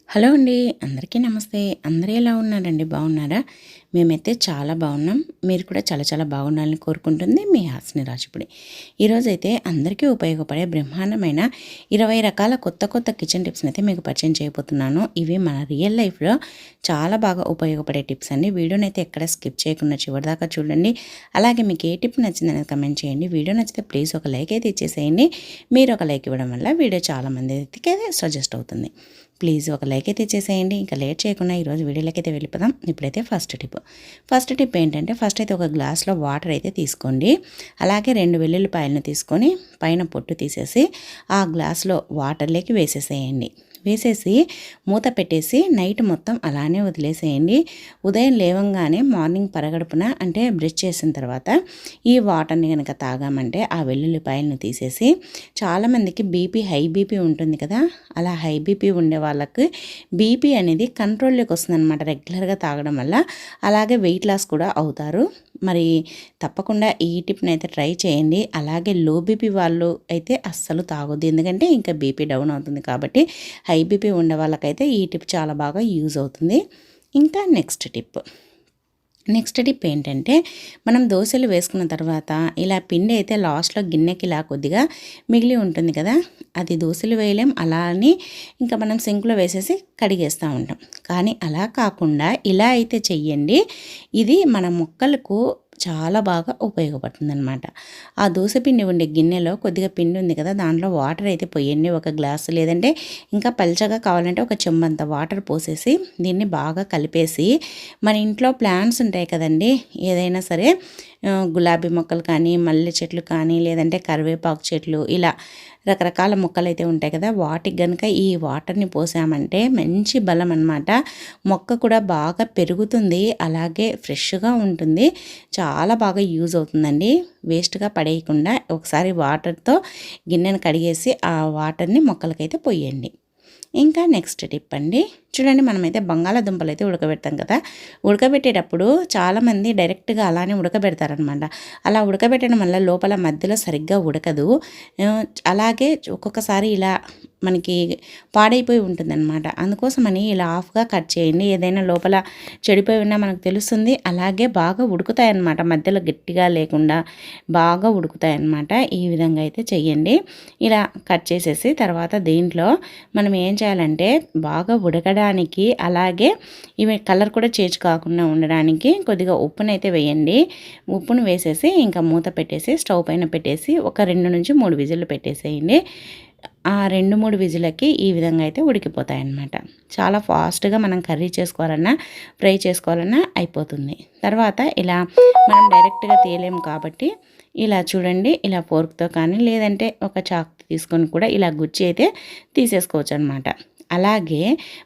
Hello అండి. అందరికీ నమస్తే. అందరూ ఎలా ఉన్నారండి? బాగున్నారా? మేమైతే చాలా బాగున్నాం. మీరు కూడా చాలా చాలా బాగుండాలని కోరుకుంటుంది మీ హాస్ని రాజుపుడి. ఈరోజైతే అందరికీ ఉపయోగపడే బ్రహ్మాండమైన 20 రకాల కొత్త కొత్త కిచెన్ టిప్స్ని అయితే మీకు పరిచయం చేయబోతున్నాను. ఇవి మన రియల్ లైఫ్లో చాలా బాగా ఉపయోగపడే టిప్స్ అండి. వీడియోని అయితే ఎక్కడ స్కిప్ చేయకుండా చివరిదాకా చూడండి. అలాగే మీకు ఏ టిప్ నచ్చిందనేది కమెంట్ చేయండి. వీడియో నచ్చితే ప్లీజ్ ఒక లైక్ అయితే ఇచ్చేసేయండి. మీరు ఒక లైక్ ఇవ్వడం వల్ల వీడియో చాలామందికి సజెస్ట్ అవుతుంది. ప్లీజ్ ఒక లైక్ అయితే ఇచ్చేసేయండి. ఇంకా లేట్ చేయకుండా ఈరోజు వీడియోలోకి అయితే వెళ్ళిపోదాం. ఇప్పుడైతే ఫస్ట్ టిప్ ఏంటంటే ఫస్ట్ అయితే ఒక గ్లాస్లో వాటర్ అయితే తీసుకోండి. అలాగే 2 వెల్లుల్లిపాయలను తీసుకొని పైన పొట్టు తీసేసి ఆ గ్లాస్లో వాటర్లోకి వేసేసేయండి. వేసేసి మూత పెట్టేసి నైట్ మొత్తం అలానే వదిలేసేయండి. ఉదయం లేవంగానే మార్నింగ్ పరగడుపున అంటే బ్రష్ చేసిన తర్వాత ఈ వాటర్ని కనుక తాగామంటే ఆ వెల్లుల్లిపాయలను తీసేసి చాలామందికి హై బీపీ ఉంటుంది కదా, అలా హై బీపీ ఉండే వాళ్ళకి బీపీ అనేది కంట్రోల్లోకి వస్తుందన్నమాట రెగ్యులర్గా తాగడం వల్ల. అలాగే వెయిట్ లాస్ కూడా అవుతారు. మరి తప్పకుండా ఈ టిప్ని అయితే ట్రై చేయండి. అలాగే లో బీపీ వాళ్ళు అయితే అస్సలు తాగొద్దు, ఎందుకంటే ఇంకా బీపీ డౌన్ అవుతుంది కాబట్టి. హై బీపీ ఉండే వాళ్ళకైతే ఈ టిప్ చాలా బాగా యూజ్ అవుతుంది. ఇంకా నెక్స్ట్ టిప్ ఏంటంటే మనం దోశలు వేసుకున్న తర్వాత ఇలా పిండి అయితే లాస్ట్లో గిన్నెకి ఇలా కొద్దిగా మిగిలి ఉంటుంది కదా, అది దోశలు వేయలేం, అలా అని ఇంకా మనం సింక్లో వేసేసి కడిగేస్తూ ఉంటాం. కానీ అలా కాకుండా ఇలా అయితే చెయ్యండి. ఇది మన మొక్కలకు చాలా బాగా ఉపయోగపడుతుందన్నమాట. ఆ దోసపిండి ఉండే గిన్నెలో కొద్దిగా పిండి ఉంది కదా, దాంట్లో వాటర్ అయితే పోయండి. ఒక గ్లాసు లేదంటే ఇంకా పల్చగా కావాలంటే ఒక చెంబంత వాటర్ పోసేసి దీన్ని బాగా కలిపేసి మన ఇంట్లో ప్లాంట్స్ ఉంటాయి కదండి, ఏదైనా సరే గులాబీ మొక్కలు కానీ, మల్లె చెట్లు కానీ, లేదంటే కరివేపాకు చెట్లు, ఇలా రకరకాల మొక్కలు అయితే ఉంటాయి కదా, వాటికి కనుక ఈ వాటర్ని పోసామంటే మంచి బలం అన్నమాట. మొక్క కూడా బాగా పెరుగుతుంది, అలాగే ఫ్రెష్గా ఉంటుంది. చాలా బాగా యూజ్ అవుతుందండి. వేస్ట్గా పడేయకుండా ఒకసారి వాటర్తో గిన్నెను కడిగేసి ఆ వాటర్ని మొక్కలకైతే పోయండి. ఇంకా నెక్స్ట్ టిప్ అండి, చూడండి మనమైతే బంగాళాదుంపలు అయితే ఉడకబెడతాం కదా, ఉడకబెట్టేటప్పుడు చాలామంది డైరెక్ట్గా అలానే ఉడకబెడతారనమాట. అలా ఉడకబెట్టడం వల్ల లోపల మధ్యలో సరిగ్గా ఉడకదు. అలాగే ఒక్కొక్కసారి ఇలా మనకి పాడైపోయి ఉంటుందన్నమాట. అందుకోసమని ఇలా హాఫ్గా కట్ చేయండి. ఏదైనా లోపల చెడిపోయి ఉన్నా మనకు తెలుస్తుంది. అలాగే బాగా ఉడుకుతాయన్నమాట, మధ్యలో గట్టిగా లేకుండా బాగా ఉడుకుతాయన్నమాట. ఈ విధంగా అయితే చెయ్యండి. ఇలా కట్ చేసేసి తర్వాత దీంట్లో మనం ఏం చేయాలంటే బాగా ఉడకడానికి, అలాగే ఇవి కలర్ కూడా చేంజ్ కాకుండా ఉండడానికి కొద్దిగా ఉప్పునైతే వేయండి. ఉప్పును వేసేసి ఇంకా మూత పెట్టేసి స్టవ్ పైన పెట్టేసి ఒక 2 నుంచి 3 విజిల్లు పెట్టేసేయండి. ఆ 2-3 విజిలకి ఈ విధంగా అయితే ఉడికిపోతాయన్నమాట. చాలా ఫాస్ట్గా మనం కర్రీ చేసుకోవాలన్నా ఫ్రై చేసుకోవాలన్నా అయిపోతుంది. తర్వాత ఇలా మనం డైరెక్ట్గా తీయలేము కాబట్టి ఇలా చూడండి, ఇలా ఫోర్క్తో కానీ లేదంటే ఒక చాక్ తీసుకొని కూడా ఇలా గుచ్చి అయితే తీసేసుకోవచ్చు అనమాట. అలాగే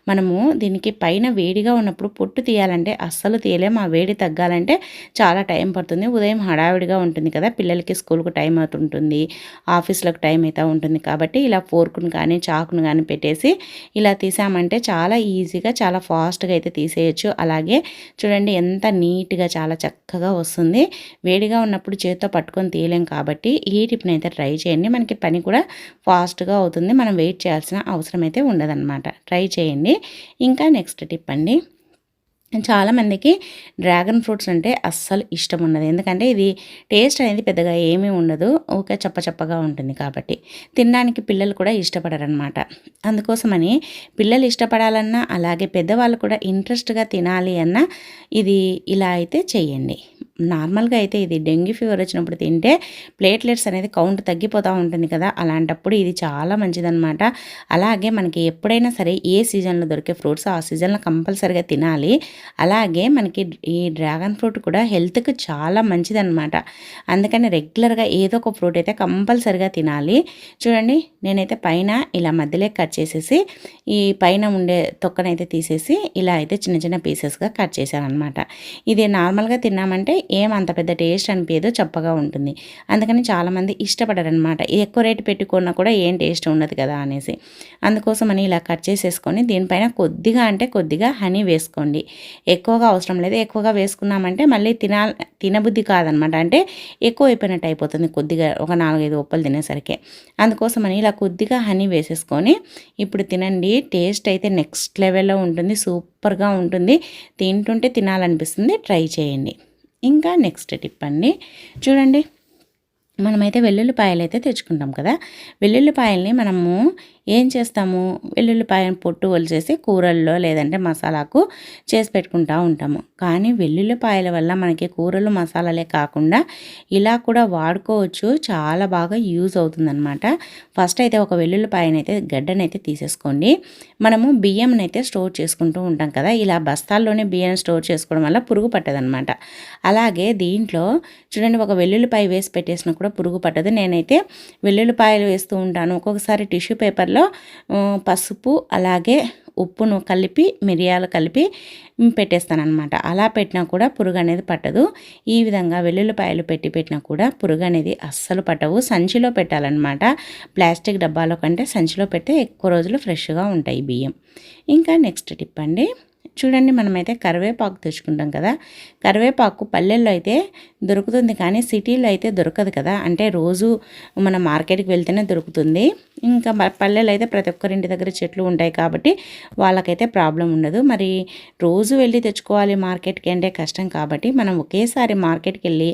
మనము దీనికి పైన వేడిగా ఉన్నప్పుడు పొట్టు తీయాలంటే అస్సలు తీయలేము. ఆ వేడి తగ్గాలంటే చాలా టైం పడుతుంది. ఉదయం హడావిడిగా ఉంటుంది కదా, పిల్లలకి స్కూల్కు టైం అవుతుంటుంది, ఆఫీస్లకు టైం అయితే ఉంటుంది కాబట్టి ఇలా ఫోర్కును కానీ చాకును కానీ పెట్టేసి ఇలా తీసామంటే చాలా ఈజీగా చాలా ఫాస్ట్గా అయితే తీసేయచ్చు. అలాగే చూడండి ఎంత నీట్గా చాలా చక్కగా వస్తుంది. వేడిగా ఉన్నప్పుడు చేతితో పట్టుకొని తీయలేం కాబట్టి ఈ టిప్ని అయితే ట్రై చేయండి. మనకి పని కూడా ఫాస్ట్గా అవుతుంది, మనం వెయిట్ చేయాల్సిన అవసరం అయితే ఉండదన్నమాట. ట్రై చేయండి. ఇంకా నెక్స్ట్ టిప్ అండి, చాలామందికి డ్రాగన్ ఫ్రూట్స్ అంటే అస్సలు ఇష్టం ఉండదు. ఎందుకంటే ఇది టేస్ట్ అనేది పెద్దగా ఏమీ ఉండదు, ఊకే చప్పగా ఉంటుంది కాబట్టి తినడానికి పిల్లలు కూడా ఇష్టపడరనమాట. అందుకోసమని పిల్లలు ఇష్టపడాలన్నా అలాగే పెద్దవాళ్ళు కూడా ఇంట్రెస్ట్గా తినాలి అన్నా ఇది ఇలా అయితే చేయండి. నార్మల్గా అయితే ఇది డెంగ్యూ ఫీవర్ వచ్చినప్పుడు తింటే ప్లేట్లెట్స్ అనేది కౌంట్ తగ్గిపోతూ ఉంటుంది కదా, అలాంటప్పుడు ఇది చాలా మంచిదన్నమాట. అలాగే మనకి ఎప్పుడైనా సరే ఏ సీజన్లో దొరికే ఫ్రూట్స్ ఆ సీజన్లో కంపల్సరీగా తినాలి. అలాగే మనకి ఈ డ్రాగన్ ఫ్రూట్ కూడా హెల్త్కి చాలా మంచిదన్నమాట. అందుకని రెగ్యులర్గా ఏదో ఒక ఫ్రూట్ అయితే కంపల్సరీగా తినాలి. చూడండి నేనైతే పైన ఇలా మధ్యలో కట్ చేసేసి ఈ పైన ఉండే తొక్కనైతే తీసేసి ఇలా అయితే చిన్న చిన్న పీసెస్గా కట్ చేశాను అనమాట. ఇది నార్మల్గా తిన్నామంటే ఏమంత పెద్ద టేస్ట్ అనిపించదు, చప్పగా ఉంటుంది. అందుకని చాలామంది ఇష్టపడరనమాట. ఎక్కువ రేటు పెట్టుకున్నా కూడా ఏం టేస్ట్ ఉండదు కదా అనేసి. అందుకోసమని ఇలా కట్ చేసేసుకొని దీనిపైన కొద్దిగా అంటే కొద్దిగా హనీ వేసుకోండి. ఎక్కువగా అవసరం లేదు. ఎక్కువగా వేసుకున్నామంటే మళ్ళీ తినబుద్ధి కాదనమాట. అంటే ఎక్కువ అయిపోయినట్టు అయిపోతుంది కొద్దిగా, ఒక 4-5 ఉప్పలు తినేసరికి. అందుకోసమని ఇలా కొద్దిగా హనీ వేసేసుకొని ఇప్పుడు తినండి. టేస్ట్ అయితే నెక్స్ట్ లెవెల్లో ఉంటుంది, సూపర్గా ఉంటుంది. తింటుంటే తినాలనిపిస్తుంది. ట్రై చేయండి. ఇంకా నెక్స్ట్ టిప్ అండి, చూడండి మనమైతే వెల్లుల్లిపాయలు అయితే తెచ్చుకుంటాం కదా. వెల్లుల్లిపాయల్ని మనము ఏం చేస్తాము, వెల్లుల్లిపాయను పొట్టు ఒలిచేసి కూరల్లో లేదంటే మసాలాకు చేసి పెట్టుకుంటూ ఉంటాము. కానీ వెల్లుల్లిపాయల వల్ల మనకి కూరలు మసాలాలే కాకుండా ఇలా కూడా వాడుకోవచ్చు. చాలా బాగా యూజ్ అవుతుందన్నమాట. ఫస్ట్ అయితే ఒక వెల్లుల్లిపాయనైతే గడ్డనైతే తీసేసుకోండి. మనము బియ్యంనైతే స్టోర్ చేసుకుంటూ ఉంటాం కదా, ఇలా బస్తాల్లోనే బియ్యం స్టోర్ చేసుకోవడం వల్ల పురుగు పట్టదనమాట. అలాగే దీంట్లో చూడండి, ఒక వెల్లుల్లిపాయ వేసి పెట్టేసినా కూడా పురుగు పట్టదు. నేనైతే వెల్లుల్లిపాయలు వేస్తూ ఉంటాను. ఒక్కొక్కసారి టిష్యూ పేపర్లో పసుపు అలాగే ఉప్పును కలిపి, మిరియాలు కలిపి పెట్టేస్తానమాట. అలా పెట్టినా కూడా పురుగు అనేది పట్టదు. ఈ విధంగా వెల్లుల్లిపాయలు పెట్టినా కూడా పురుగు అనేది అస్సలు పట్టవు. సంచిలో పెట్టాలన్నమాట. ప్లాస్టిక్ డబ్బాలో కంటే సంచిలో పెడితే ఎక్కువ రోజులు ఫ్రెష్గా ఉంటాయి బియ్యం. ఇంకా నెక్స్ట్ టిప్ అండి, చూడండి మనమైతే కరివేపాకు తెచ్చుకుంటాం కదా. కరివేపాకు పల్లెల్లో అయితే దొరుకుతుంది, కానీ సిటీలో అయితే దొరకదు కదా. అంటే రోజు మన మార్కెట్కి వెళ్తేనే దొరుకుతుంది. ఇంకా పల్లెల్లో అయితే ప్రతి ఒక్కరింటి దగ్గర చెట్లు ఉంటాయి కాబట్టి వాళ్ళకైతే ప్రాబ్లం ఉండదు. మరి రోజు వెళ్ళి తెచ్చుకోవాలి మార్కెట్కి అంటే కష్టం కాబట్టి మనం ఒకేసారి మార్కెట్కి వెళ్ళి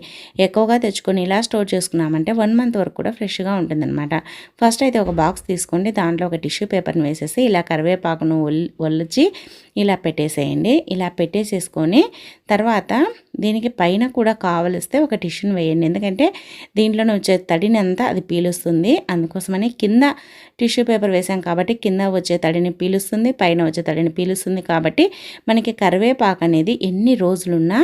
ఎక్కువగా తెచ్చుకొని ఇలా స్టోర్ చేసుకున్నామంటే 1 మంత్ వరకు కూడా ఫ్రెష్గా ఉంటుందన్నమాట. ఫస్ట్ అయితే ఒక బాక్స్ తీసుకోండి. దాంట్లో ఒక టిష్యూ పేపర్ని వేసేసి ఇలా కరివేపాకును ఒలిచి ఇలా పెట్టేసేయండి. ఇలా పెట్టేసేసుకొని తర్వాత దీనికి పైన కూడా కావలిస్తే ఒక టిష్యూని వేయండి. ఎందుకంటే దీంట్లోనే వచ్చే తడిని అంతా అది పీలుస్తుంది. అందుకోసమని కింద టిష్యూ పేపర్ వేసాం కాబట్టి కింద వచ్చే తడిని పీలుస్తుంది, పైన వచ్చే తడిని పీలుస్తుంది. కాబట్టి మనకి కరివేపాకు అనేది ఎన్ని రోజులున్నా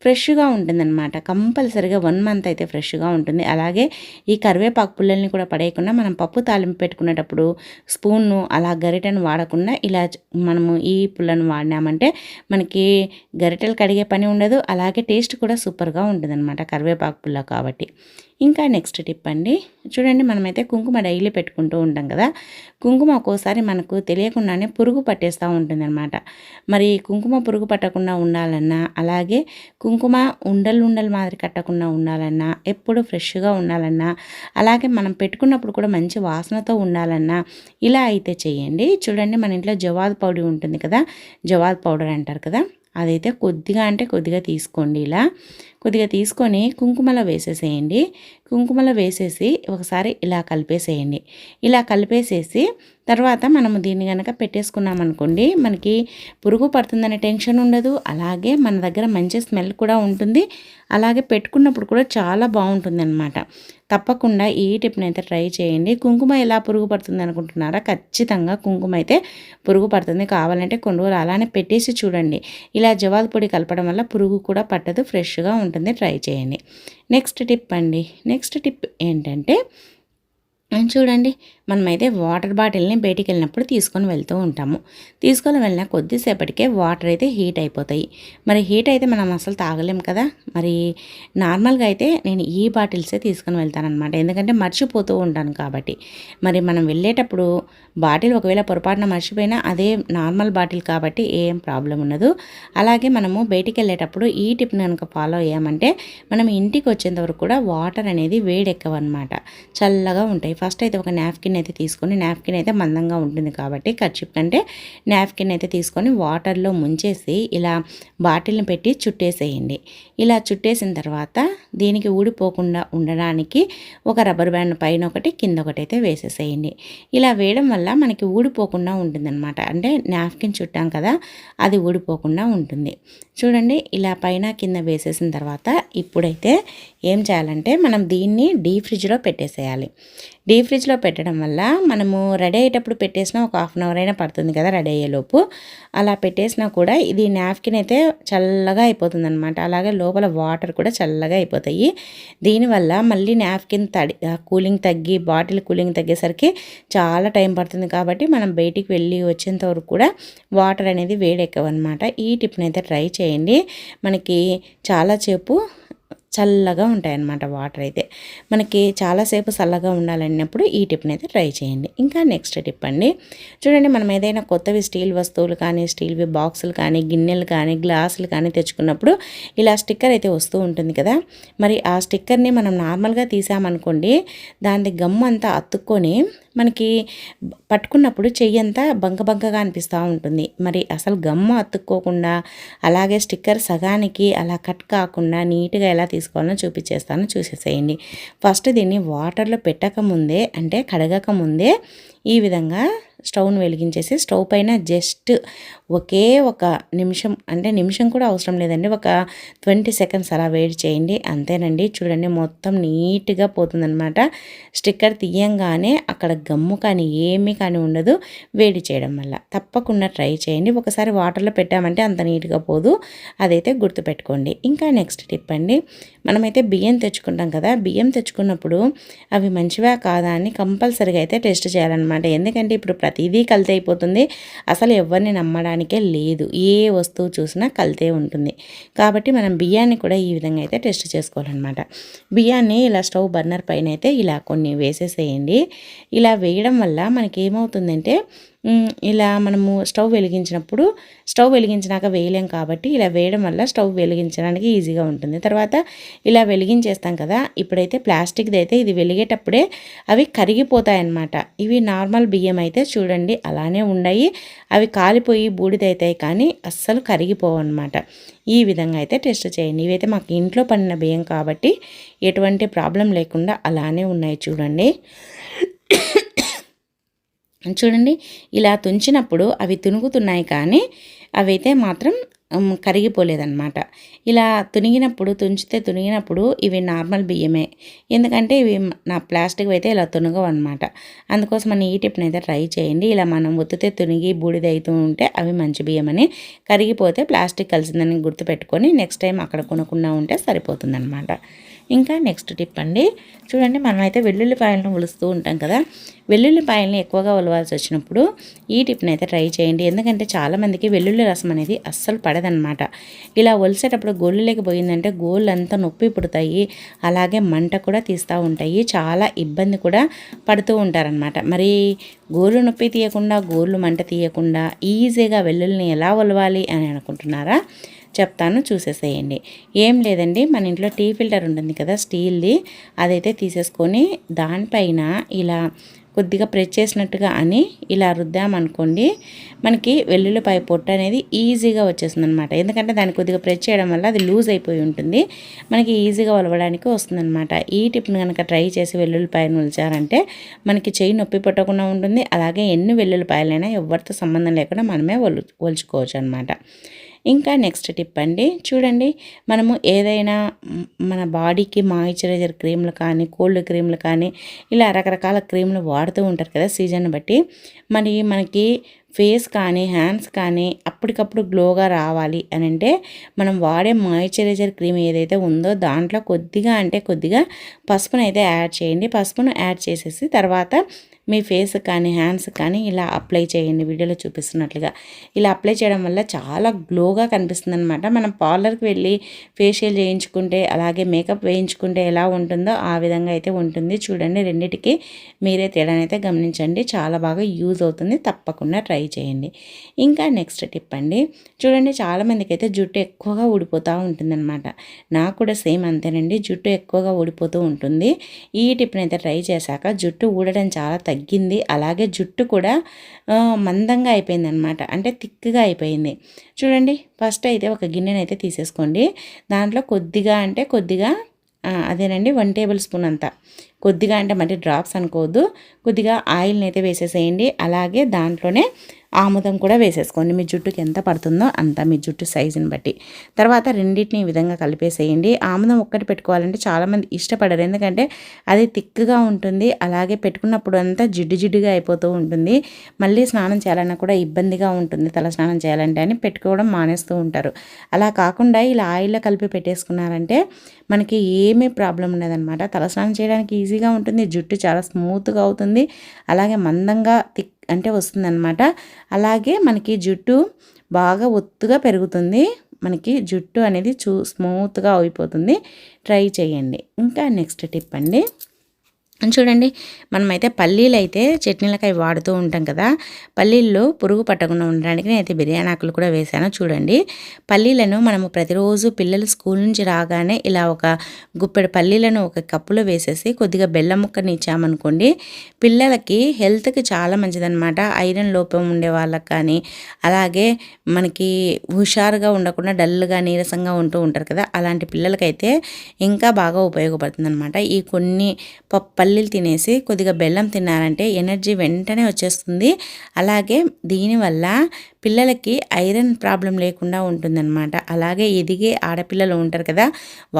ఫ్రెష్గా ఉంటుందన్నమాట. కంపల్సరిగా 1 మంత్ అయితే ఫ్రెష్గా ఉంటుంది. అలాగే ఈ కరివేపాకు పుల్లల్ని కూడా పడేయకుండా మనం పప్పు తాలింపు పెట్టుకునేటప్పుడు స్పూన్ను అలా గరిటెను వాడకుండా ఇలా మనము ఈ పుల్లను వాడినామంటే మనకి గరిటెలు కడిగే పని ఉండదు. అలాగే టేస్ట్ కూడా సూపర్గా ఉంటుందన్నమాట కరివేపాకు పుల్ల కాబట్టి. ఇంకా నెక్స్ట్ టిప్ అండి, చూడండి మనమైతే కుంకుమ డైలీ పెట్టుకుంటూ ఉంటాం కదా. కుంకుమ ఒక్కోసారి మనకు తెలియకుండానే పురుగు పట్టేస్తూ ఉంటుందన్నమాట. మరి కుంకుమ పురుగు పట్టకుండా ఉండాలన్నా, అలాగే కుంకుమ ఉండలు మాదిరి కట్టకుండా ఉండాలన్నా, ఎప్పుడు ఫ్రెష్గా ఉండాలన్నా, అలాగే మనం పెట్టుకున్నప్పుడు కూడా మంచి వాసనతో ఉండాలన్నా ఇలా అయితే చేయండి. చూడండి మన ఇంట్లో జవాద్ పౌడర్ ఉంటుంది కదా, జవాద్ పౌడర్ అంటారు కదా, అదైతే కొద్దిగా అంటే కొద్దిగా తీసుకోండి. ఇలా కొద్దిగా తీసుకొని కుంకుమలో వేసేసేయండి. కుంకుమలో వేసేసి ఒకసారి ఇలా కలిపేసేయండి. ఇలా కలిపేసేసి తర్వాత మనము దీన్ని కనుక పెట్టేసుకున్నామనుకోండి, మనకి పురుగు పడుతుందనే టెన్షన్ ఉండదు. అలాగే మన దగ్గర మంచి స్మెల్ కూడా ఉంటుంది. అలాగే పెట్టుకున్నప్పుడు కూడా చాలా బాగుంటుంది అనమాట. తప్పకుండా ఈ టిప్ని అయితే ట్రై చేయండి. కుంకుమ ఎలా పురుగు పడుతుంది అనుకుంటున్నారా? ఖచ్చితంగా కుంకుమ అయితే పురుగు పడుతుంది. కావాలంటే కొన్ని రోజులు అలానే పెట్టేసి చూడండి. ఇలా జవాదు పొడి కలపడం వల్ల పురుగు కూడా పట్టదు, ఫ్రెష్గా ఉంటుంది. ట్రై చేయండి. నెక్స్ట్ టిప్ అండి, నెక్స్ట్ టిప్ ఏంటంటే చూడండి మనమైతే వాటర్ బాటిల్ని బయటికి వెళ్ళినప్పుడు తీసుకొని వెళ్తూ ఉంటాము. తీసుకొని వెళ్ళిన కొద్దిసేపటికే వాటర్ అయితే హీట్ అయిపోతాయి. మరి హీట్ అయితే మనం అసలు తాగలేం కదా. మరి నార్మల్గా అయితే నేను ఈ బాటిల్సే తీసుకొని వెళ్తానమాట. ఎందుకంటే మర్చిపోతూ ఉంటాను కాబట్టి. మరి మనం వెళ్ళేటప్పుడు బాటిల్ ఒకవేళ పొరపాటున మర్చిపోయినా అదే నార్మల్ బాటిల్ కాబట్టి ఏం ప్రాబ్లం ఉండదు. అలాగే మనము బయటికి వెళ్ళేటప్పుడు ఈ టిప్ని కనుక ఫాలో అయ్యామంటే మనం ఇంటికి వచ్చేంత వరకు కూడా వాటర్ అనేది వేడెక్కవన్నమాట, చల్లగా ఉంటాయి. ఫస్ట్ అయితే ఒక నాప్కిన్ అయితే తీసుకొని, నాప్కిన్ అయితే మందంగా ఉంటుంది కాబట్టి కర్చీఫ్ కంటే నాప్కిన్ అయితే తీసుకొని వాటర్లో ముంచేసి ఇలా బాటిల్ని పెట్టి చుట్టేసేయండి. ఇలా చుట్టేసిన తర్వాత దీనికి ఊడిపోకుండా ఉండడానికి ఒక రబ్బర్ బ్యాండ్ పైన ఒకటి కింద ఒకటి అయితే వేసేసేయండి. ఇలా వేయడం వల్ల మనకి ఊడిపోకుండా ఉంటుందన్నమాట. అంటే నాప్కిన్ చుట్టాం కదా, అది ఊడిపోకుండా ఉంటుంది. చూడండి ఇలా పైన కింద వేసేసిన తర్వాత ఇప్పుడైతే ఏం చేయాలంటే మనం దీన్ని డీప్ ఫ్రిడ్జ్లో పెట్టేసేయాలి. డీప్ ఫ్రిడ్జ్లో పెట్టడం వల్ల మనము రెడీ అయ్యేటప్పుడు పెట్టేసినా ఒక 1/2 అవర్ అయినా పడుతుంది కదా రెడీ అయ్యేలోపు. అలా పెట్టేసినా కూడా ఇది నాప్కిన్ అయితే చల్లగా అయిపోతుంది అనమాట. అలాగే లోపల వాటర్ కూడా చల్లగా అయిపోతాయి. దీనివల్ల మళ్ళీ నాప్కిన్ కూలింగ్ తగ్గి బాటిల్ కూలింగ్ తగ్గేసరికి చాలా టైం పడుతుంది. కాబట్టి మనం బయటికి వెళ్ళి వచ్చేంత వరకు కూడా వాటర్ అనేది వేడెక్కవన్నమాట. ఈ టిప్ని అయితే ట్రై చేయండి. మనకి చాలా సేపు చల్లగా ఉంటాయన్నమాట వాటర్ అయితే. మనకి చాలాసేపు చల్లగా ఉండాలన్నప్పుడు ఈ టిప్ని అయితే ట్రై చేయండి. ఇంకా నెక్స్ట్ టిప్ అండి, చూడండి మనం ఏదైనా కొత్తవి స్టీల్ వస్తువులు కానీ, స్టీల్వి బాక్సులు కానీ, గిన్నెలు కానీ, గ్లాసులు కానీ తెచ్చుకున్నప్పుడు ఇలా స్టిక్కర్ అయితే వస్తూ ఉంటుంది కదా. మరి ఆ స్టిక్కర్ని మనం నార్మల్గా తీసామనుకోండి, దాని గమ్ అంతా అతుక్కొని మనకి పట్టుకున్నప్పుడు చెయ్యంతా బంకగా అనిపిస్తూ ఉంటుంది. మరి అసలు గమ్ము అతుక్కోకుండా అలాగే స్టిక్కర్ సగానికి అలా కట్ కాకుండా నీట్గా ఎలా తీసుకోవాలో చూపించేస్తాను, చూసేసేయండి. ఫస్ట్ దీన్ని వాటర్లో పెట్టకముందే అంటే కడగక ముందే ఈ విధంగా స్టవ్ను వెలిగించేసి స్టవ్ పైన జస్ట్ ఒకే ఒక నిమిషం, అంటే నిమిషం కూడా అవసరం లేదండి, ఒక 20 సెకండ్స్ అలా వేడి చేయండి. అంతేనండి. చూడండి మొత్తం నీట్గా పోతుందనమాట. స్టిక్కర్ తీయంగానే అక్కడ గమ్ము కానీ ఏమీ కానీ ఉండదు వేడి చేయడం వల్ల. తప్పకుండా ట్రై చేయండి. ఒకసారి వాటర్లో పెట్టామంటే అంత నీట్గా పోదు, అదైతే గుర్తుపెట్టుకోండి. ఇంకా నెక్స్ట్ టిప్ అండి, మనమైతే బియ్యం తెచ్చుకుంటాం కదా, బియ్యం తెచ్చుకున్నప్పుడు అవి మంచివా కాదా అని కంపల్సరీగా అయితే టెస్ట్ చేయాలన్నమాట. ఎందుకంటే ఇప్పుడు ప్రతిదీ కల్తీ అయిపోతుంది, అసలు ఎవరిని నమ్మడానికే లేదు, ఏ వస్తువు చూసినా కల్తీ ఉంటుంది. కాబట్టి మనం బియ్యాన్ని కూడా ఈ విధంగా అయితే టెస్ట్ చేసుకోవాలన్నమాట. బియ్యాన్ని ఇలా స్టవ్ బర్నర్ పైన అయితే ఇలా కొన్ని వేసేసేయండి. ఇలా వేయడం వల్ల మనకి ఏమవుతుందంటే ఇలా మనము స్టవ్ వెలిగించినాక వేయలేం కాబట్టి ఇలా వేయడం వల్ల స్టవ్ వెలిగించడానికి ఈజీగా ఉంటుంది. తర్వాత ఇలా వెలిగించేస్తాం కదా, ఇప్పుడైతే ప్లాస్టిక్ది అయితే ఇది వెలిగేటప్పుడే అవి కరిగిపోతాయి అన్నమాట. ఇవి నార్మల్ బియ్యం అయితే చూడండి అలానే ఉన్నాయి, అవి కాలిపోయి బూడిదవుతాయి కానీ అస్సలు కరిగిపోవు అన్నమాట. ఈ విధంగా అయితే టెస్ట్ చేయండి. ఇవైతే మాకు ఇంట్లో పండిన బియ్యం కాబట్టి ఎటువంటి ప్రాబ్లం లేకుండా అలానే ఉన్నాయి చూడండి. చూడండి ఇలా తుంచినప్పుడు అవి తునుగుతున్నాయి కానీ అవైతే మాత్రం కరిగిపోలేదన్నమాట. ఇలా తునిగినప్పుడు ఇవి నార్మల్ బియ్యమే, ఎందుకంటే ఇవి నా ప్లాస్టిక్ అయితే ఇలా తునగవు అనమాట. అందుకోసం ఈ టిప్ని అయితే ట్రై చేయండి. ఇలా మనం ఒత్తితే తునిగి బూడిద అవుతూ ఉంటే అవి మంచి బియ్యమని, కరిగిపోతే ప్లాస్టిక్ కలిసిందని గుర్తుపెట్టుకొని నెక్స్ట్ టైం అక్కడ కొనకుండా ఉంటే సరిపోతుందన్నమాట. ఇంకా నెక్స్ట్ టిప్ అండి, చూడండి మనమైతే వెల్లుల్లిపాయలను ఒలుస్తూ ఉంటాం కదా, వెల్లుల్లిపాయలని ఎక్కువగా ఒలవాల్సి వచ్చినప్పుడు ఈ టిప్ని అయితే ట్రై చేయండి. ఎందుకంటే చాలామందికి వెల్లుల్లి రసం అనేది అస్సలు పడదనమాట. ఇలా ఒలిసేటప్పుడు గోళ్ళు లేకపోయిందంటే గోళ్ళు అంతా నొప్పి పుడతాయి, అలాగే మంట కూడా తీస్తూ ఉంటాయి, చాలా ఇబ్బంది కూడా పడుతూ ఉంటారనమాట. మరి గోళ్ళు నొప్పి తీయకుండా, గోళ్ళు మంట తీయకుండా ఈజీగా వెల్లుల్లిని ఎలా ఒలవాలి అని అనుకుంటున్నారా? చెప్తాను, చూసేసేయండి. ఏం లేదండి, మన ఇంట్లో టీ ఫిల్టర్ ఉంటుంది కదా స్టీల్ది, అదైతే తీసేసుకొని దానిపైన ఇలా కొద్దిగా ప్రెస్ చేసినట్టుగా అని ఇలా రుద్దామనుకోండి, మనకి వెల్లుల్లిపాయ పొట్టు అనేది ఈజీగా వచ్చేస్తుంది అనమాట. ఎందుకంటే దాన్ని కొద్దిగా ప్రెస్ చేయడం వల్ల అది లూజ్ అయిపోయి ఉంటుంది, మనకి ఈజీగా ఒలవడానికి వస్తుందన్నమాట. ఈ టిప్ని కనుక ట్రై చేసి వెల్లుల్లిపాయను ఒలిచారంటే మనకి చెయ్యి నొప్పి పట్టకుండా ఉంటుంది, అలాగే ఎన్ని వెల్లుల్లిపాయలైనా ఎవరితో సంబంధం లేకుండా మనమే ఒలుచుకోవచ్చు అనమాట. ఇంకా నెక్స్ట్ టిప్ అండి, చూడండి మనము ఏదైనా మన బాడీకి మాయిశ్చరైజర్ క్రీమ్లు కానీ, కోల్డ్ క్రీమ్లు కానీ, ఇలా రకరకాల క్రీమ్లు వాడుతూ ఉంటారు కదా సీజన్ బట్టి. మరి మనకి ఫేస్ కానీ హ్యాండ్స్ కానీ అప్పటికప్పుడు గ్లోగా రావాలి అని అంటే మనం వాడే మాయిశ్చరైజర్ క్రీమ్ ఏదైతే ఉందో దాంట్లో కొద్దిగా పసుపును అయితే యాడ్ చేయండి. పసుపును యాడ్ చేసేసి తర్వాత మీ ఫేస్ కానీ హ్యాండ్స్ కానీ ఇలా అప్లై చేయండి. వీడియోలో చూపిస్తున్నట్లుగా ఇలా అప్లై చేయడం వల్ల చాలా గ్లోగా కనిపిస్తుంది అనమాట. మనం పార్లర్కి వెళ్ళి ఫేషియల్ చేయించుకుంటే అలాగే మేకప్ వేయించుకుంటే ఎలా ఉంటుందో ఆ విధంగా అయితే ఉంటుంది. చూడండి రెండిటికి మీరే తేడానైతే గమనించండి, చాలా బాగా యూజ్ అవుతుంది, తప్పకుండా ట్రై చేయండి. ఇంకా నెక్స్ట్ టిప్ అండి, చూడండి చాలామందికి అయితే జుట్టు ఎక్కువగా ఊడిపోతూ ఉంటుందన్నమాట. నాకు కూడా సేమ్ అంతేనండి, జుట్టు ఎక్కువగా ఊడిపోతూ ఉంటుంది. ఈ టిప్ని అయితే ట్రై చేశాక జుట్టు ఊడడం చాలా తగ్గింది, అలాగే జుట్టు కూడా మందంగా అయిపోయింది అనమాట, అంటే థిక్గా అయిపోయింది. చూడండి ఫస్ట్ అయితే ఒక గిన్నెనైతే తీసేసుకోండి, దాంట్లో కొద్దిగా అదేనండి 1 టేబుల్ స్పూన్ అంతా, కొద్దిగా అంటే మరి డ్రాప్స్ అనుకోవద్దు, కొద్దిగా ఆయిల్ని అయితే వేసేసేయండి. అలాగే దాంట్లోనే ఆముదం కూడా వేసేసుకోండి, మీ జుట్టుకి ఎంత పడుతుందో అంత, మీ జుట్టు సైజుని బట్టి. తర్వాత రెండింటిని ఈ విధంగా కలిపేసేయండి. ఆముదం ఒక్కటి పెట్టుకోవాలంటే చాలామంది ఇష్టపడరు, ఎందుకంటే అది థిక్గా ఉంటుంది, అలాగే పెట్టుకున్నప్పుడు అంతా జిడ్డుగా అయిపోతూ ఉంటుంది, మళ్ళీ స్నానం చేయాలన్నా కూడా ఇబ్బందిగా ఉంటుంది, తల స్నానం చేయాలంటే అని పెట్టుకోవడం మానేస్తూ ఉంటారు. అలా కాకుండా ఇలా ఆయిల్లో కలిపి పెట్టేసుకున్నారంటే మనకి ఏమీ ప్రాబ్లం ఉండదన్నమాట. తల స్నానం చేయడానికి ఈజీగా ఉంటుంది, జుట్టు చాలా స్మూత్గా అవుతుంది, అలాగే మందంగా థిక్ అంటే వస్తుందన్నమాట. అలాగే మనకి జుట్టు బాగా ఒత్తుగా పెరుగుతుంది, మనకి జుట్టు అనేది స్మూత్గా అయిపోతుంది. ట్రై చేయండి. ఇంకా నెక్స్ట్ టిప్ అండి, చూడండి, మనమైతే పల్లీలు అయితే చట్నీలకి అవి వాడుతూ ఉంటాం కదా. పల్లీల్లో పురుగు పట్టకుండా ఉండడానికి నేనైతే బిర్యానీ ఆకులు కూడా వేసాను. చూడండి, పల్లీలను మనము ప్రతిరోజు పిల్లలు స్కూల్ నుంచి రాగానే ఇలా ఒక గుప్పెడు పల్లీలను ఒక కప్పులో వేసేసి కొద్దిగా బెల్లం ముక్కని ఇచ్చామనుకోండి, పిల్లలకి హెల్త్కి చాలా మంచిదన్నమాట. ఐరన్ లోపం ఉండే వాళ్ళకి కానీ, అలాగే మనకి హుషారుగా ఉండకుండా డల్గా నీరసంగా ఉంటూ ఉంటారు కదా, అలాంటి పిల్లలకైతే ఇంకా బాగా ఉపయోగపడుతుంది అనమాట. ఈ కొన్ని పల్లీలు తినేసి కొద్దిగా బెల్లం తిన్నారంటే ఎనర్జీ వెంటనే వచ్చేస్తుంది. అలాగే దీనివల్ల పిల్లలకి ఐరన్ ప్రాబ్లం లేకుండా ఉంటుందన్నమాట. అలాగే ఎదిగే ఆడపిల్లలు ఉంటారు కదా,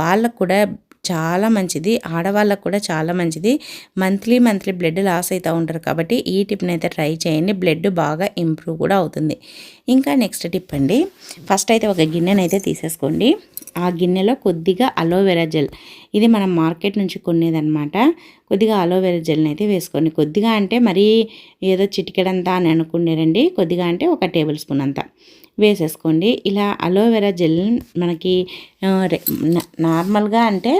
వాళ్ళకు కూడా చాలా మంచిది, ఆడవాళ్ళకు కూడా చాలా మంచిది. మంత్లీ బ్లడ్ లాస్ అవుతూ ఉంటారు కాబట్టి ఈ టిప్ని అయితే ట్రై చేయండి. బ్లడ్ బాగా ఇంప్రూవ్ కూడా అవుతుంది. ఇంకా నెక్స్ట్ టిప్ అండి, ఫస్ట్ అయితే ఒక గిన్నెనైతే తీసేసుకోండి. ఆ గిన్నెలో కొద్దిగా అలోవెరా జెల్, ఇది మనం మార్కెట్ నుంచి కొనేదన్నమాట. కొద్దిగా అలోవెరా జెల్ని అయితే వేసుకోండి. కొద్దిగా అంటే మరీ ఏదో చిటికెడంతా అని అనుకునేరండి, కొద్దిగా అంటే ఒక టేబుల్ స్పూన్ అంతా వేసేసుకోండి. ఇలా అలోవెరా జెల్ మనకి నార్మల్గా అంటే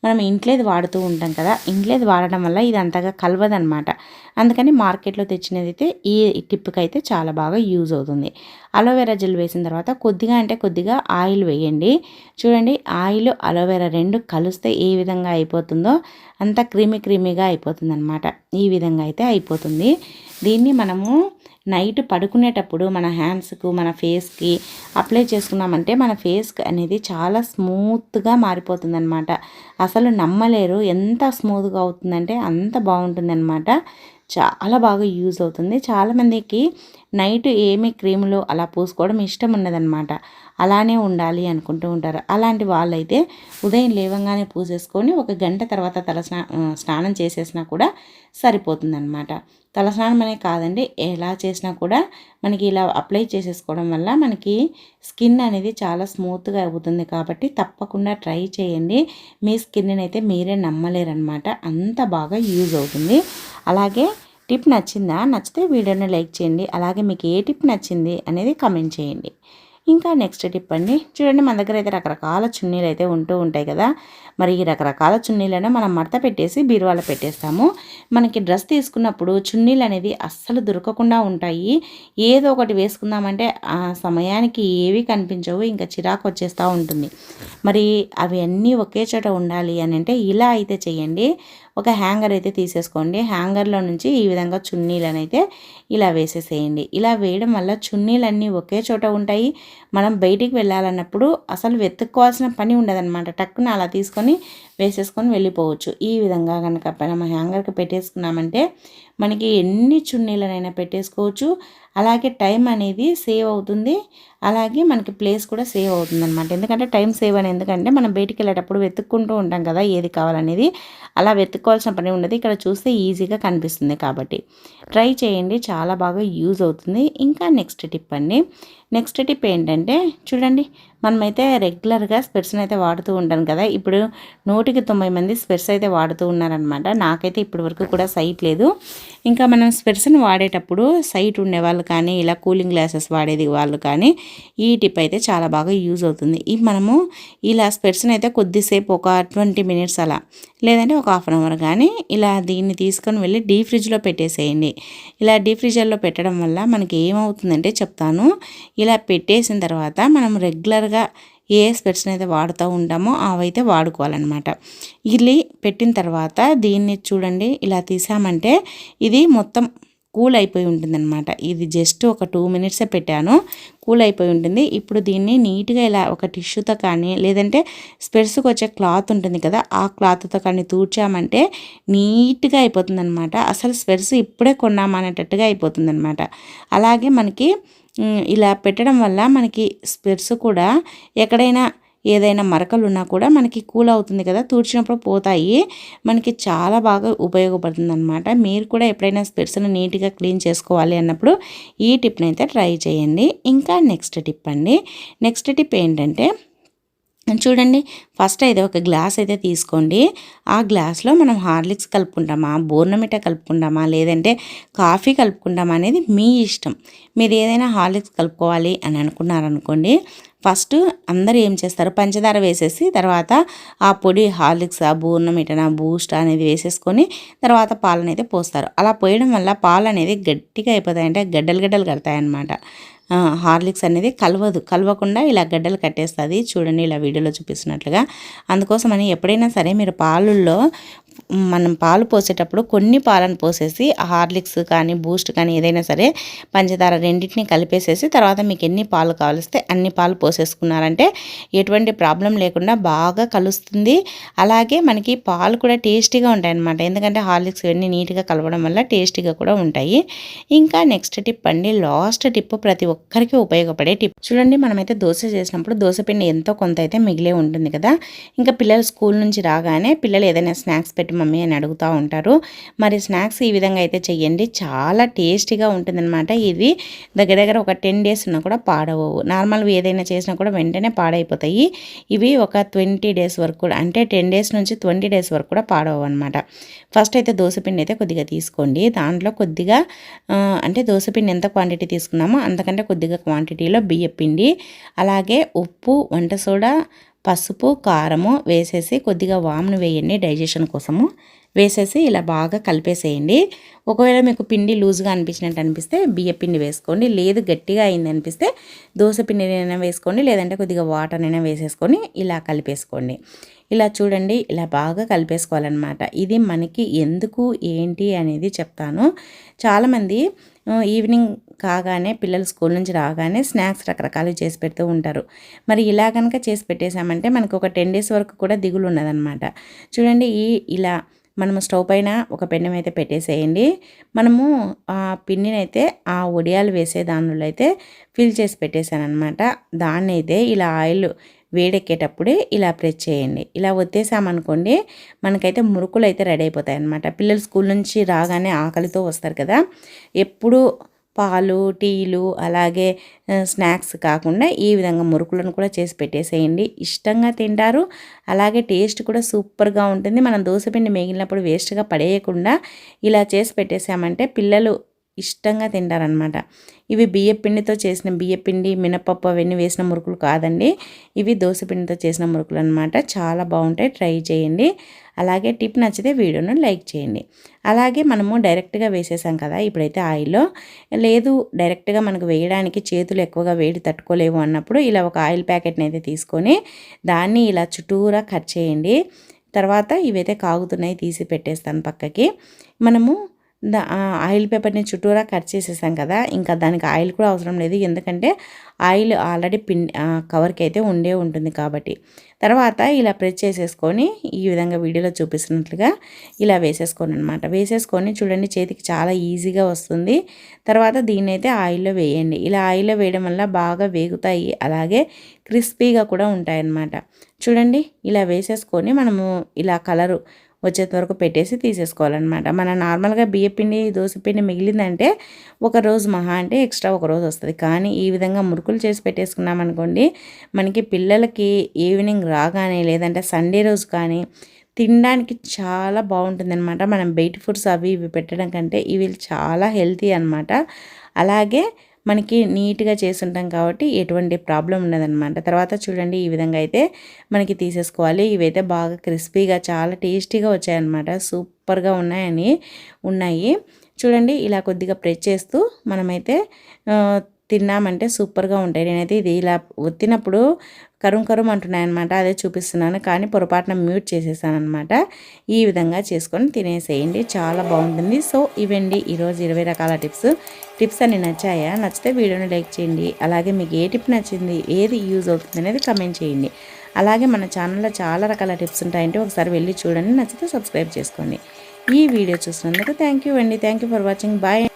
మనం ఇంట్లోది వాడుతూ ఉంటాం కదా, ఇంట్లోది వాడడం వల్ల ఇది అంతగా కలవదనమాట. అందుకని మార్కెట్లో తెచ్చినది అయితే ఈ టిప్కి అయితే చాలా బాగా యూజ్ అవుతుంది. అలోవెరా జెల్ వేసిన తర్వాత కొద్దిగా అంటే కొద్దిగా ఆయిల్ వేయండి. చూడండి, ఆయిల్ అలోవెరా రెండు కలిస్తే ఏ విధంగా అయిపోతుందో అంత క్రీమీగా అయిపోతుంది అనమాట. ఈ విధంగా అయితే అయిపోతుంది. దీన్ని మనము నైట్ పడుకునేటప్పుడు మన హ్యాండ్స్కు మన ఫేస్కి అప్లై చేసుకున్నామంటే మన ఫేస్ అనేది చాలా స్మూత్గా మారిపోతుందన్నమాట. అసలు నమ్మలేరు ఎంత స్మూత్గా అవుతుందంటే అంత బాగుంటుందన్నమాట. చాలా బాగా యూజ్ అవుతుంది. చాలామందికి నైట్ ఏమి క్రీములు అలా పూసుకోవడం ఇష్టం ఉండదన్నమాట. అలానే ఉండాలి అనుకుంటూ ఉంటారు. అలాంటి వాళ్ళైతే ఉదయం లేవగానే పూసేసుకొని ఒక గంట తర్వాత స్నానం చేసేసినా కూడా సరిపోతుందన్నమాట. తలస్నానం అనే కాదండి, ఎలా చేసినా కూడా మనకి ఇలా అప్లై చేసేసుకోవడం వల్ల మనకి స్కిన్ అనేది చాలా స్మూత్గా అవుతుంది. కాబట్టి తప్పకుండా ట్రై చేయండి. మీ స్కిన్ని అయితే మీరే నమ్మలేరనమాట, అంత బాగా యూజ్ అవుతుంది. అలాగే టిప్ నచ్చిందా? నచ్చితే వీడియోని లైక్ చేయండి. అలాగే మీకు ఏ టిప్ నచ్చింది అనేది కామెంట్ చేయండి. ఇంకా నెక్స్ట్ టిప్ అండి, చూడండి, మన దగ్గర అయితే రకరకాల చున్నీలు అయితే ఉంటూ ఉంటాయి కదా. మరి ఈ రకరకాల చున్నీలను మనం మడత పెట్టేసి బీరువాలో పెట్టేస్తాము. మనకి డ్రెస్ తీసుకున్నప్పుడు చున్నీలు అనేది అస్సలు దొరకకుండా ఉంటాయి. ఏదో ఒకటి వేసుకుందామంటే ఆ సమయానికి ఏవి కనిపించవు, ఇంకా చిరాకు వచ్చేస్తూ ఉంటుంది. మరి అవి అన్నీ ఒకే చోట ఉండాలి అని అంటే ఇలా అయితే చేయండి. ఒక హ్యాంగర్ అయితే తీసేసుకోండి. హ్యాంగర్లో నుంచి ఈ విధంగా చున్నీలను అయితే ఇలా వేసేసేయండి. ఇలా వేయడం వల్ల చున్నీలన్నీ ఒకే చోట ఉంటాయి. మనం బయటికి వెళ్ళాలన్నప్పుడు అసలు వెతుక్కోవాల్సిన పని ఉండదన్నమాట. టక్కున అలా తీసుకొని వేసేసుకొని వెళ్ళిపోవచ్చు. ఈ విధంగా కనుక మనం హ్యాంగర్కి పెట్టేసుకున్నామంటే మనకి ఎన్ని చున్నీలనైనా పెట్టేసుకోవచ్చు. అలాగే టైం అనేది సేవ్ అవుతుంది. అలాగే మనకి ప్లేస్ కూడా సేవ్ అవుతుంది అనమాట. ఎందుకంటే టైం సేవ్ అని, ఎందుకంటే మనం బయటికి వెళ్ళేటప్పుడు వెతుక్కుంటూ ఉంటాం కదా ఏది కావాలనేది, అలా వెతుక్కోవాల్సిన పని ఉండదు. ఇక్కడ చూస్తే ఈజీగా కనిపిస్తుంది. కాబట్టి ట్రై చేయండి, చాలా బాగా యూజ్ అవుతుంది. ఇంకా నెక్స్ట్ టిప్ అండి, నెక్స్ట్ టిప్ ఏంటంటే చూడండి, మనమైతే రెగ్యులర్గా స్పెట్స్ని అయితే వాడుతూ ఉంటాం కదా. ఇప్పుడు 100కి 90 మంది స్పెట్స్ అయితే వాడుతూ ఉన్నారనమాట. నాకైతే ఇప్పటి వరకు కూడా సైట్ లేదు. ఇంకా మనం స్పెట్స్ని వాడేటప్పుడు సైట్ ఉండేవాళ్ళు కానీ, ఇలా కూలింగ్ గ్లాసెస్ వాడేది వాళ్ళు కానీ ఈ టిప్ అయితే చాలా బాగా యూజ్ అవుతుంది. ఈ మనము ఇలా స్పెట్స్ని అయితే కొద్దిసేపు ఒక 20 మినిట్స్ అలా, లేదంటే ఒక హాఫ్ అన్ అవర్ కానీ ఇలా దీన్ని తీసుకొని వెళ్ళి డీప్ ఫ్రిడ్జ్లో పెట్టేసేయండి. ఇలా డీప్ ఫ్రిడ్జ్లో పెట్టడం వల్ల మనకి ఏమవుతుందంటే చెప్తాను. ఇలా పెట్టేసిన తర్వాత మనం రెగ్యులర్గా ఏ స్పెట్స్ని అయితే వాడుతూ ఉంటామో అవైతే వాడుకోవాలన్నమాట. ఇది పెట్టిన తర్వాత దీన్ని చూడండి, ఇలా తీసామంటే ఇది మొత్తం కూల్ అయిపోయి ఉంటుందన్నమాట. ఇది జస్ట్ ఒక 2 మినిట్సే పెట్టాను, కూల్ అయిపోయి ఉంటుంది. ఇప్పుడు దీన్ని నీట్గా ఇలా ఒక టిష్యూతో కానీ, లేదంటే స్పెట్స్కి వచ్చే క్లాత్ ఉంటుంది కదా, ఆ క్లాత్తో కానీ తూర్చామంటే నీట్గా అయిపోతుంది అనమాట. అసలు స్పెట్స్ ఇప్పుడే కొన్నామనేటట్టుగా అయిపోతుంది అనమాట. అలాగే మనకి ఇలా పెట్టడం వల్ల మనకి స్పెట్స్ కూడా ఎక్కడైనా ఏదైనా మరకలు ఉన్నా కూడా మనకి కూల్ అవుతుంది కదా, తూర్చినప్పుడు పోతాయి. మనకి చాలా బాగా ఉపయోగపడుతుంది అనమాట. మీరు కూడా ఎప్పుడైనా స్పెట్స్ని నీట్గా క్లీన్ చేసుకోవాలి అన్నప్పుడు ఈ టిప్ని అయితే ట్రై చేయండి. ఇంకా నెక్స్ట్ టిప్ అండి, నెక్స్ట్ టిప్ ఏంటంటే చూడండి, ఫస్ట్ అయితే ఒక గ్లాస్ అయితే తీసుకోండి. ఆ గ్లాస్లో మనం హార్లిక్స్ కలుపుకుంటామా, బోర్నమిటా కలుపుకుంటామా, లేదంటే కాఫీ కలుపుకుంటామా అనేది మీ ఇష్టం. మీరు ఏదైనా హార్లిక్స్ కలుపుకోవాలి అని అనుకున్నారనుకోండి, ఫస్ట్ అందరూ ఏం చేస్తారు, పంచదార వేసేసి తర్వాత ఆ పొడి హార్లిక్స్, ఆ బోర్నమిటా, బూస్ట్ అనేది వేసేసుకొని తర్వాత పాలనైతే పోస్తారు. అలా పోయడం వల్ల పాలు అనేది గట్టిగా అయిపోతాయి, అంటే గడ్డలు గడ్డలు కడతాయి అన్నమాట. హార్లిక్స్ అనేది కలవకుండా ఇలా గడ్డలు కట్టేస్తుంది. చూడండి ఇలా వీడియోలో చూపిస్తున్నట్లుగా. అందుకోసమని ఎప్పుడైనా సరే మీరు మనం పాలు పోసేటప్పుడు కొన్ని పాలను పోసేసి హార్లిక్స్ కానీ బూస్ట్ కానీ ఏదైనా సరే పంచదార రెండింటిని కలిపేసేసి తర్వాత మీకు ఎన్ని పాలు కావలిస్తే అన్ని పాలు పోసేసుకున్నారంటే ఎటువంటి ప్రాబ్లం లేకుండా బాగా కలుస్తుంది. అలాగే మనకి పాలు కూడా టేస్టీగా ఉంటాయి అన్నమాట. ఎందుకంటే హార్లిక్స్ ఇవన్నీ నీట్గా కలవడం వల్ల టేస్టీగా కూడా ఉంటాయి. ఇంకా నెక్స్ట్ టిప్ అండి, లాస్ట్ టిప్, ప్రతి ఒక్కరికి ఉపయోగపడే టిప్. చూడండి, మనమైతే దోశ చేసినప్పుడు దోశపిండి ఎంతో కొంత అయితే మిగిలే ఉంటుంది కదా. ఇంకా పిల్లలు స్కూల్ నుంచి రాగానే పిల్లలు ఏదైనా స్నాక్స్ పెట్టి మమ్మీ అని అడుగుతూ ఉంటారు. మరి స్నాక్స్ ఈ విధంగా అయితే చెయ్యండి, చాలా టేస్టీగా ఉంటుందన్నమాట. ఇది దగ్గర దగ్గర ఒక 10 days ఉన్నా కూడా పాడవవు. నార్మల్గా ఏదైనా చేసినా కూడా వెంటనే పాడైపోతాయి. ఇవి ఒక 20 days వరకు కూడా, అంటే 10 days నుంచి 20 days వరకు కూడా పాడవు అనమాట. ఫస్ట్ అయితే దోశపిండి అయితే కొద్దిగా తీసుకోండి. దాంట్లో కొద్దిగా అంటే దోశపిండి ఎంత క్వాంటిటీ తీసుకున్నామో అంతకంటే కొద్దిగా క్వాంటిటీలో బియ్యపిండి, అలాగే ఉప్పు, వంట సోడా, పసుపు, కారము వేసేసి కొద్దిగా వామును వేయండి డైజెషన్ కోసము. వేసేసి ఇలా బాగా కలిపేసేయండి. ఒకవేళ మీకు పిండి లూజ్గా అనిపిస్తే బియ్యపిండి వేసుకోండి. లేదు గట్టిగా అయింది అనిపిస్తే దోశపిండినైనా వేసుకోండి, లేదంటే కొద్దిగా వాటర్నైనా వేసేసుకొని ఇలా కలిపేసుకోండి. ఇలా చూడండి, ఇలా బాగా కలిపేసుకోవాలన్నమాట. ఇది మనకి ఎందుకు ఏంటి అనేది చెప్తాను. చాలామంది ఈవినింగ్ కాగానే పిల్లలు స్కూల్ నుంచి రాగానే స్నాక్స్ రకరకాలు చేసి పెడుతూ ఉంటారు. మరి ఇలా కనుక చేసి పెట్టేశామంటే మనకు ఒక 10 days వరకు కూడా దిగులు ఉండదన్నమాట. చూడండి, ఇలా మనము స్టవ్ పైన ఒక పెనం అయితే పెట్టేసేయండి. మనము ఆ పిండినైతే ఆ వడియాలు వేసే దానిలో అయితే ఫిల్ చేసి పెట్టేశాను అనమాట. దాన్ని అయితే ఇలా ఆయిల్ వేడెక్కేటప్పుడే ఇలా ప్రెస్ చేయండి. ఇలా ఒత్తేసామనుకోండి మనకైతే మురుకులు అయితే రెడీ అయిపోతాయి అన్నమాట. పిల్లలు స్కూల్ నుంచి రాగానే ఆకలితో వస్తారు కదా, ఎప్పుడు పాలు, టీలు, అలాగే స్నాక్స్ కాకుండా ఈ విధంగా మురుకులను కూడా చేసి పెట్టేసేయండి. ఇష్టంగా తింటారు, అలాగే టేస్ట్ కూడా సూపర్గా ఉంటుంది. మనం దోశపిండి మిగిలినప్పుడు వేస్ట్గా పడేయకుండా ఇలా చేసి పెట్టేసామంటే పిల్లలు ఇష్టంగా తింటారనమాట. ఇవి బియ్యపిండితో చేసిన, బియ్యపిండి, మినపప్పు అవన్నీ వేసిన మురుకులు కాదండి, ఇవి దోశపిండితో చేసిన మురుకులు అనమాట. చాలా బాగుంటాయి, ట్రై చేయండి. అలాగే టిప్ నచ్చితే వీడియోను లైక్ చేయండి. అలాగే మనము డైరెక్ట్గా వేసేసాం కదా, ఇప్పుడైతే ఆయిల్లో లేదు, డైరెక్ట్గా మనకు వేయడానికి చేతులు ఎక్కువగా వేడి తట్టుకోలేవు అన్నప్పుడు ఇలా ఒక ఆయిల్ ప్యాకెట్ని అయితే తీసుకొని దాన్ని ఇలా చుట్టూరా కట్ చేయండి. తర్వాత ఇవైతే కాగుతున్నాయి, తీసి పెట్టేస్తాను పక్కకి. మనము ఆయిల్ పేపర్ని చుట్టూరా కట్ చేసేసాం కదా, ఇంకా దానికి ఆయిల్ కూడా అవసరం లేదు, ఎందుకంటే ఆయిల్ ఆల్రెడీ కవర్కి అయితే ఉంటుంది కాబట్టి. తర్వాత ఇలా ప్రెస్ చేసేసుకొని ఈ విధంగా వీడియోలో చూపిస్తున్నట్లుగా ఇలా వేసేసుకోండి అనమాట. వేసేసుకొని చూడండి, చేతికి చాలా ఈజీగా వస్తుంది. తర్వాత దీన్ని అయితే ఆయిల్లో వేయండి. ఇలా ఆయిల్లో వేయడం వల్ల బాగా వేగుతాయి, అలాగే క్రిస్పీగా కూడా ఉంటాయి అన్నమాట. చూడండి, ఇలా వేసేసుకొని మనము ఇలా కలరు వచ్చేంత వరకు పెట్టేసి తీసేసుకోవాలన్నమాట. మన నార్మల్గా బియ్యపిండి, దోశపిండి మిగిలిందంటే ఒక రోజు మహా అంటే ఎక్స్ట్రా ఒక రోజు వస్తుంది. కానీ ఈ విధంగా మురుకులు చేసి పెట్టేసుకున్నాం అనుకోండి, మనకి పిల్లలకి ఈవినింగ్ రాగానే లేదంటే సండే రోజు కానీ తినడానికి చాలా బాగుంటుందన్నమాట. మనం బయట ఫుడ్స్ అవి ఇవి పెట్టడం కంటే ఇవి చాలా హెల్తీ అనమాట. అలాగే మనకి నీట్గా చేసుంటాం కాబట్టి ఎటువంటి ప్రాబ్లం ఉండదన్నమాట. తర్వాత చూడండి, ఈ విధంగా అయితే మనకి తీసేసుకోవాలి. ఇవైతే బాగా క్రిస్పీగా చాలా టేస్టీగా వచ్చాయన్నమాట. సూపర్గా ఉన్నాయి. చూడండి, ఇలా కొద్దిగా ప్రెస్ చేస్తూ మనమైతే తిన్నామంటే సూపర్గా ఉంటాయి. నేనైతే ఇది ఇలా ఒత్తినప్పుడు కరుం అంటున్నాయన్నమాట, అదే చూపిస్తున్నాను, కానీ పొరపాటున మ్యూట్ చేసేసాను అనమాట. ఈ విధంగా చేసుకొని తినేసేయండి, చాలా బాగుంటుంది. సో ఇవండి ఈరోజు 20 రకాల టిప్స్ అన్ని నచ్చాయా? నచ్చితే వీడియోని లైక్ చేయండి. అలాగే మీకు ఏ టిప్ నచ్చింది, ఏది యూజ్ అవుతుంది అనేది కమెంట్ చేయండి. అలాగే మన ఛానల్లో చాలా రకాల టిప్స్ ఉంటాయంటే ఒకసారి వెళ్ళి చూడండి, నచ్చితే సబ్స్క్రైబ్ చేసుకోండి. ఈ వీడియో చూసినందుకు థ్యాంక్ యూ అండి. Thank you for watching. Bye.